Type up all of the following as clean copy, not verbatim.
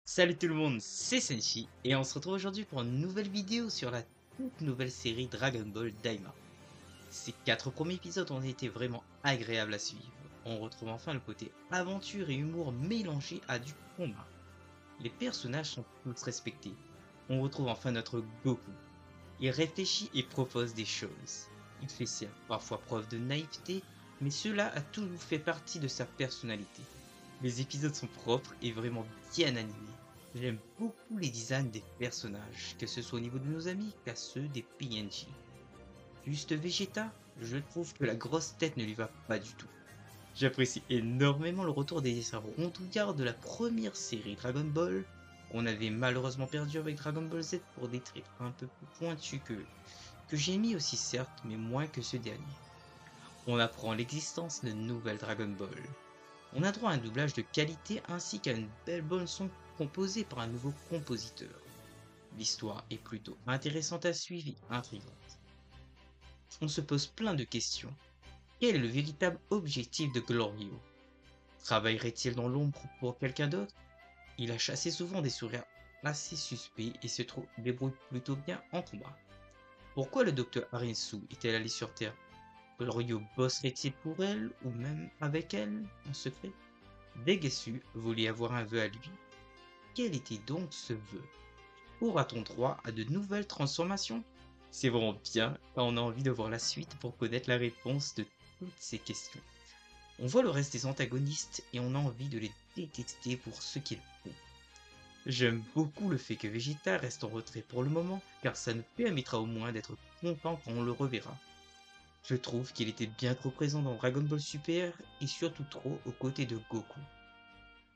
Salut tout le monde, c'est Senshi et on se retrouve aujourd'hui pour une nouvelle vidéo sur la toute nouvelle série Dragon Ball Daima. Ces 4 premiers épisodes ont été vraiment agréables à suivre. On retrouve enfin le côté aventure et humour mélangé à du combat. Les personnages sont tous respectés. On retrouve enfin notre Goku. Il réfléchit et propose des choses. Il fait certes parfois preuve de naïveté, mais cela a toujours fait partie de sa personnalité. Les épisodes sont propres et vraiment bien animés. J'aime beaucoup les designs des personnages, que ce soit au niveau de nos amis qu'à ceux des PNJ. Juste Vegeta, je trouve que la grosse tête ne lui va pas du tout. J'apprécie énormément le retour des dessins rondouillards de la première série Dragon Ball, qu'on avait malheureusement perdu avec Dragon Ball Z pour des traits un peu plus pointus que j'ai mis aussi certes, mais moins que ce dernier. On apprend l'existence de nouvelles Dragon Ball. On a droit à un doublage de qualité ainsi qu'à une belle bande son composée par un nouveau compositeur. L'histoire est plutôt intéressante à suivre et intrigante. On se pose plein de questions. Quel est le véritable objectif de Glorio? Travaillerait-il dans l'ombre pour quelqu'un d'autre? Il a chassé souvent des sourires assez suspects et se débrouille plutôt bien en combat. Pourquoi le docteur Arinsu est-elle allée sur Terre? Glorio bosserait-il pour elle ou même avec elle en secret? Degesu voulait avoir un vœu à lui. Quel était donc ce vœu? Aura-t-on droit à de nouvelles transformations? C'est vraiment bien quand on a envie de voir la suite pour connaître la réponse de toutes ces questions. On voit le reste des antagonistes et on a envie de les détester pour ce qu'ils font. J'aime beaucoup le fait que Vegeta reste en retrait pour le moment car ça nous permettra au moins d'être content quand on le reverra. Je trouve qu'il était bien trop présent dans Dragon Ball Super et surtout trop aux côtés de Goku.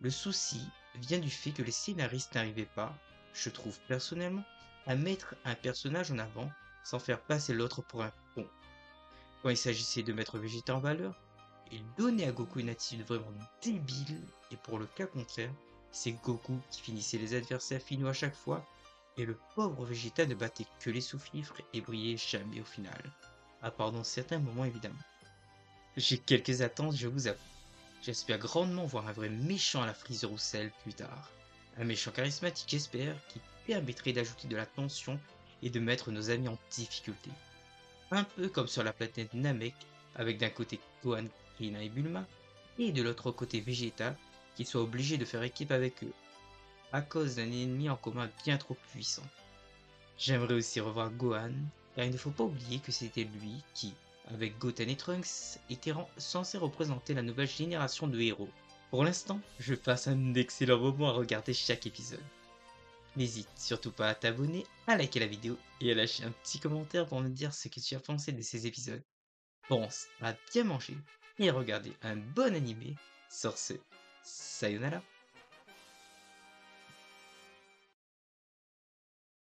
Le souci vient du fait que les scénaristes n'arrivaient pas, je trouve personnellement, à mettre un personnage en avant sans faire passer l'autre pour un con. Quand il s'agissait de mettre Vegeta en valeur, ils donnaient à Goku une attitude vraiment débile, et pour le cas contraire, c'est Goku qui finissait les adversaires finaux à chaque fois, et le pauvre Vegeta ne battait que les sous-fifres et brillait jamais au final. À part dans certains moments évidemment. J'ai quelques attentes, je vous avoue. J'espère grandement voir un vrai méchant à la Freezer ou Cell plus tard. Un méchant charismatique j'espère, qui permettrait d'ajouter de la tension et de mettre nos amis en difficulté. Un peu comme sur la planète Namek, avec d'un côté Gohan, Krillin et Bulma, et de l'autre côté Vegeta, qui soit obligé de faire équipe avec eux, à cause d'un ennemi en commun bien trop puissant. J'aimerais aussi revoir Gohan, car il ne faut pas oublier que c'était lui qui, avec Goten et Trunks, était censé représenter la nouvelle génération de héros. Pour l'instant, je passe un excellent moment à regarder chaque épisode. N'hésite surtout pas à t'abonner, à liker la vidéo et à lâcher un petit commentaire pour me dire ce que tu as pensé de ces épisodes. Pense à bien manger et à regarder un bon animé. Sur ce, sayonara.